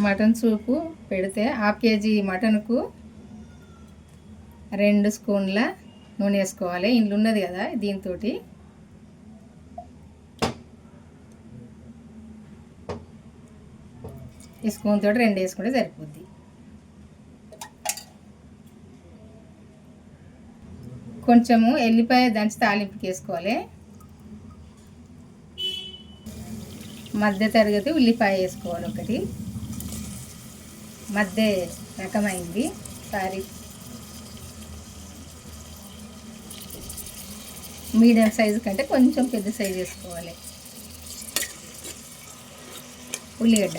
Mutton సూపు పెడితే half KG మటన్కు 2 స్పూన్ల నూనె వేసుకోవాలి. ఇంట్లో ఉన్నది కదా, దీంతో ఈ స్పూన్ తోటి 2 వేసుకుంటే సరిపోద్ది. కొంచెము ఎల్లిపాయ దంచి తాలింపుకి వేసుకోవాలి. మధ్య తరగతి ఉల్లిపాయ వేసుకోవాలి. ఒకటి మధ్య రకమైంది సారీ మీడియం సైజు కంటే కొంచెం పెద్ద సైజు వేసుకోవాలి. ఉల్లిగడ్డ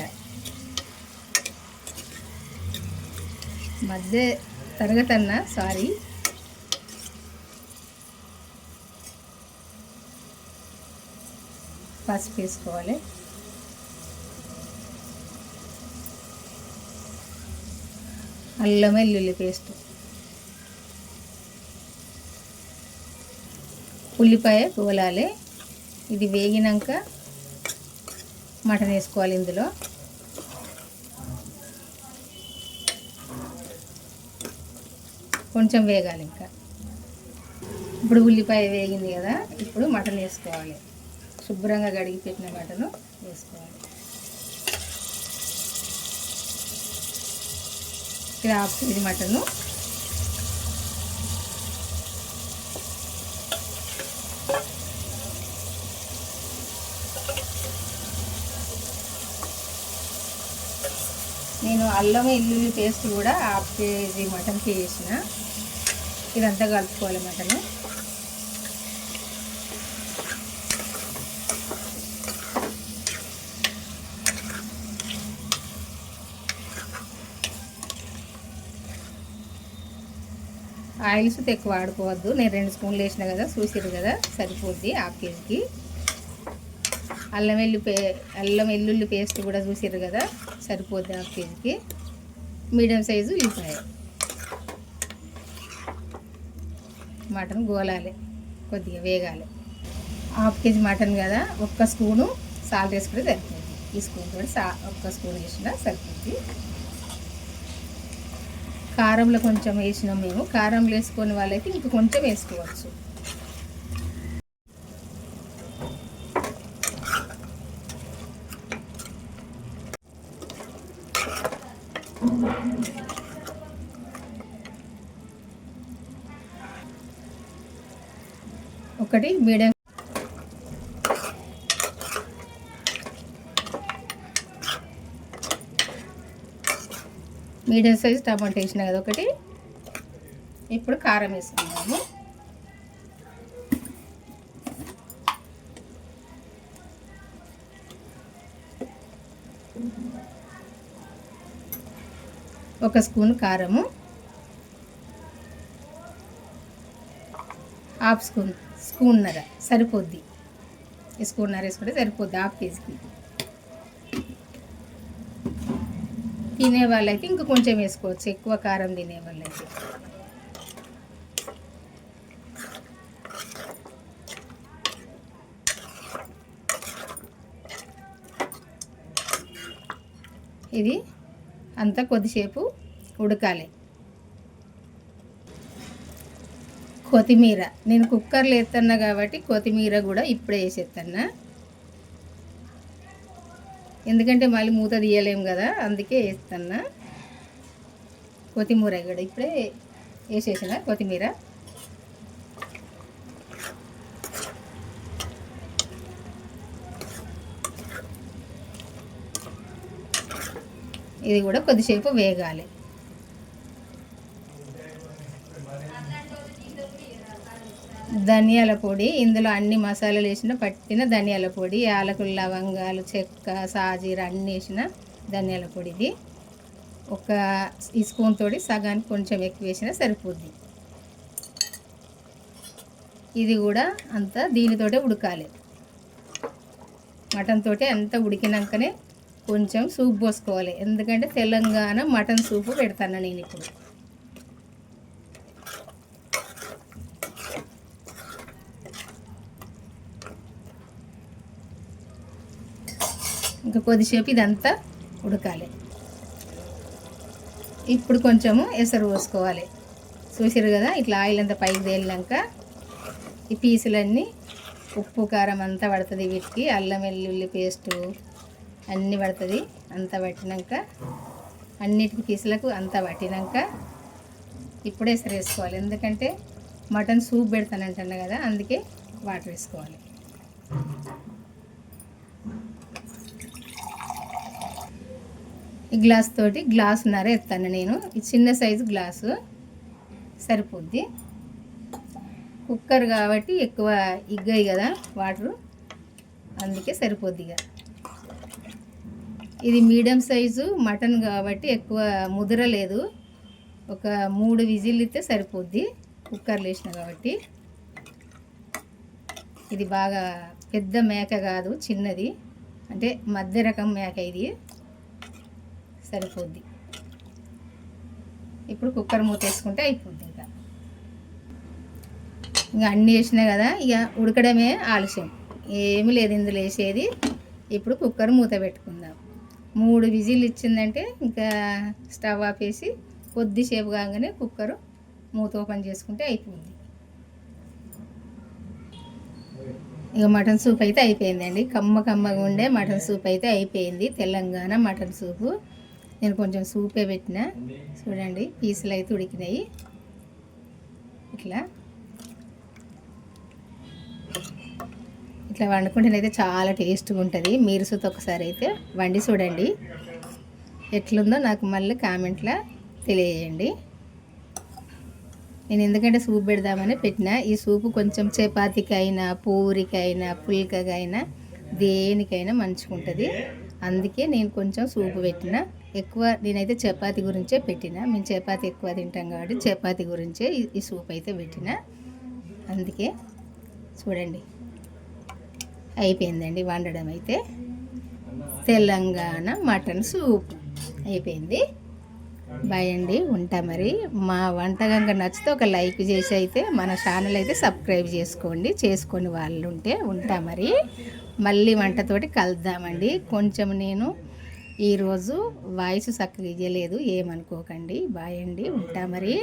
మధ్య తరగతి సారీ పసుపు వేసుకోవాలి. అల్లం వెల్లుల్లి పేస్ట్, ఉల్లిపాయ గోలాలి. ఇది వేగినాక మటన్ వేసుకోవాలి. ఇందులో కొంచెం వేగాలి. ఇంకా ఇప్పుడు ఉల్లిపాయ వేగింది కదా, ఇప్పుడు మటన్ వేసుకోవాలి. శుభ్రంగా కడిగి పెట్టిన మటను వేసుకోవాలి. ఇది హాఫ్ కేజీ మటను. నేను అల్లం వెల్లుల్లి పేస్ట్ కూడా హాఫ్ కేజీ మటన్కి వేసిన. ఇదంతా కలుపుకోవాలి మటను. ఆయిల్స్ ఎక్కువ వాడుకోవద్దు. నేను 2 స్పూన్లు వేసిన కదా, చూసిరు కదా, సరిపోద్ది హాఫ్ కేజీకి. అల్లం వెల్లుల్లి పేస్ట్ కూడా చూసిరు కదా, సరిపోద్ది హాఫ్ కేజీకి. మీడియం సైజు ఉల్లిపాయ. మటన్ గోలాలి, కొద్దిగా వేగాలి. హాఫ్ కేజీ మటన్ కదా, 1 స్పూను సాల్ట్ వేసుకుంటే సరిపోద్ది. ఈ స్పూన్ తోటి 1 స్పూన్ వేసినా సరిపోద్ది. కారంలో కొంచెం వేసినాం మేము. కారంలో వేసుకొని వాళ్ళైతే ఇంక కొంచెం వేసుకోవచ్చు. ఒకటి మీడియం సైజ్ టమాటా వేసిన కదా ఒకటి. ఇప్పుడు కారం వేసుకున్నాము. ఒక స్పూన్ కారము, హాఫ్ స్పూన్నర సరిపోద్ది. ఈ స్పూన్నర వేసుకుంటే సరిపోద్ది హాఫ్ కేజీకి. తినే వాళ్ళైతే ఇంక కొంచెం వేసుకోవచ్చు, ఎక్కువ కారం తినే వాళ్ళైతే. ఇది అంతా కొద్దిసేపు ఉడకాలి. కొత్తిమీర నేను కుక్కర్లో వేస్తున్నా కాబట్టి కొత్తిమీర కూడా ఇప్పుడే వేసేస్తున్నా. ఎందుకంటే మళ్ళీ మూత తీయలేము కదా, అందుకే వేస్తున్నా. కొత్తిమీర కూడా ఇప్పుడే వేసేసిన కొత్తిమీర. ఇది కూడా కొద్దిసేపు వేగాలి. ధనియాల పొడి, ఇందులో అన్ని మసాలాలు వేసిన పట్టిన ధనియాల పొడి, యాలకులు, లవంగాలు, చెక్క, సాజీర అన్నీ వేసిన ధనియాల పొడి. ఇది ఒక ఈ స్పూన్ తోటి సగానికి కొంచెం ఎక్కువ వేసినా సరిపోద్ది. ఇది కూడా అంతా దీనితోటే ఉడకాలి. మటన్ తోటి అంతా ఉడికినాకనే కొంచెం సూప్ పోసుకోవాలి. ఎందుకంటే తెలంగాణ మటన్ సూపు పెడతాను నేను ఇప్పుడు. ఇంకా కొద్దిసేపు ఇదంతా ఉడకాలి. ఇప్పుడు కొంచెము ఎసరు పోసుకోవాలి. చూసారు కదా, ఇట్లా ఆయిల్ అంతా పైకి తేలినాక ఈ పీసులన్నీ ఉప్పు కారం అంతా పడుతుంది వీటికి, అల్లం వెల్లుల్లి పేస్టు అన్నీ పడుతుంది. అంతా పట్టినాక అన్నిటికి పీసులకు అంతా పట్టినాక ఇప్పుడే ఎసరు వేసుకోవాలి. ఎందుకంటే మటన్ సూప్ పెడతానంటున్నా కదా, అందుకే వాటర్ వేసుకోవాలి. ఈ గ్లాస్ తోటి గ్లాసున్నర ఎత్తాను నేను. ఈ చిన్న సైజు గ్లాసు సరిపోద్ది. కుక్కర్ కాబట్టి ఎక్కువ ఇగ్గాయి కదా వాటరు, అందుకే సరిపోద్దిగా. ఇది మీడియం సైజు మటన్ కాబట్టి ఎక్కువ ముదరలేదు. ఒక 3 విజిల్ ఇస్తే సరిపోద్ది కుక్కర్లో వేసిన కాబట్టి. ఇది బాగా పెద్ద మేక కాదు, చిన్నది, అంటే మధ్య రకం మేక, ఇది సరిపోద్ది. ఇప్పుడు కుక్కర్ మూత వేసుకుంటే అయిపోద్ది. ఇంకా అన్నీ వేసినా కదా, ఇక ఉడకడమే ఆలస్యం, ఏమీ లేదు ఇందులో వేసేది. ఇప్పుడు కుక్కర్ మూత పెట్టుకుందాం. 3 విజిల్ ఇచ్చిందంటే ఇంకా స్టవ్ ఆపేసి కొద్దిసేపు కాగానే కుక్కరు మూత ఓపెన్ చేసుకుంటే అయిపోయింది. ఇక మటన్ సూప్ అయితే అయిపోయిందండి. కమ్మగా ఉండే మటన్ సూప్ అయితే అయిపోయింది. తెలంగాణ మటన్ సూపు. నేను కొంచెం సూపే పెట్టిన, చూడండి పీసులు అయితే ఉడికినాయి. ఇట్లా వండుకుంటేనైతే చాలా టేస్ట్గా ఉంటుంది. మీరు సుత ఒకసారి అయితే వండి చూడండి, ఎట్లుందో నాకు మళ్ళీ కామెంట్లో తెలియజేయండి. నేను ఎందుకంటే సూప్ పెడదామని పెట్టిన. ఈ సూపు కొంచెం చపాతీకైనా, పూరికైనా, పుల్కకైనా, దేనికైనా మంచిగా ఉంటుంది. అందుకే నేను కొంచెం సూపు పెట్టిన. ఎక్కువ నేనైతే చపాతీ గురించే పెట్టిన. మేము చపాతీ ఎక్కువ తింటాం కాబట్టి చపాతీ గురించే ఈ సూప్ అయితే పెట్టిన. అందుకే చూడండి అయిపోయిందండి వండడం అయితే. తెలంగాణ మటన్ సూప్ అయిపోయింది. బాయ్ అండి, ఉంటా మరి. మా వంట కనుక నచ్చితే ఒక లైక్ చేసి అయితే మన ఛానల్ అయితే సబ్స్క్రైబ్ చేసుకోండి. చేసుకొని వాళ్ళు ఉంటే ఉంటా మరి. మళ్ళీ వంటతోటి కలుద్దామండి. కొంచెం నేను ఈరోజు వాయిస్ చక్కగా ఇవ్వలేదు, ఏమనుకోకండి. బాయ్ అండి, ఉంటా మరి.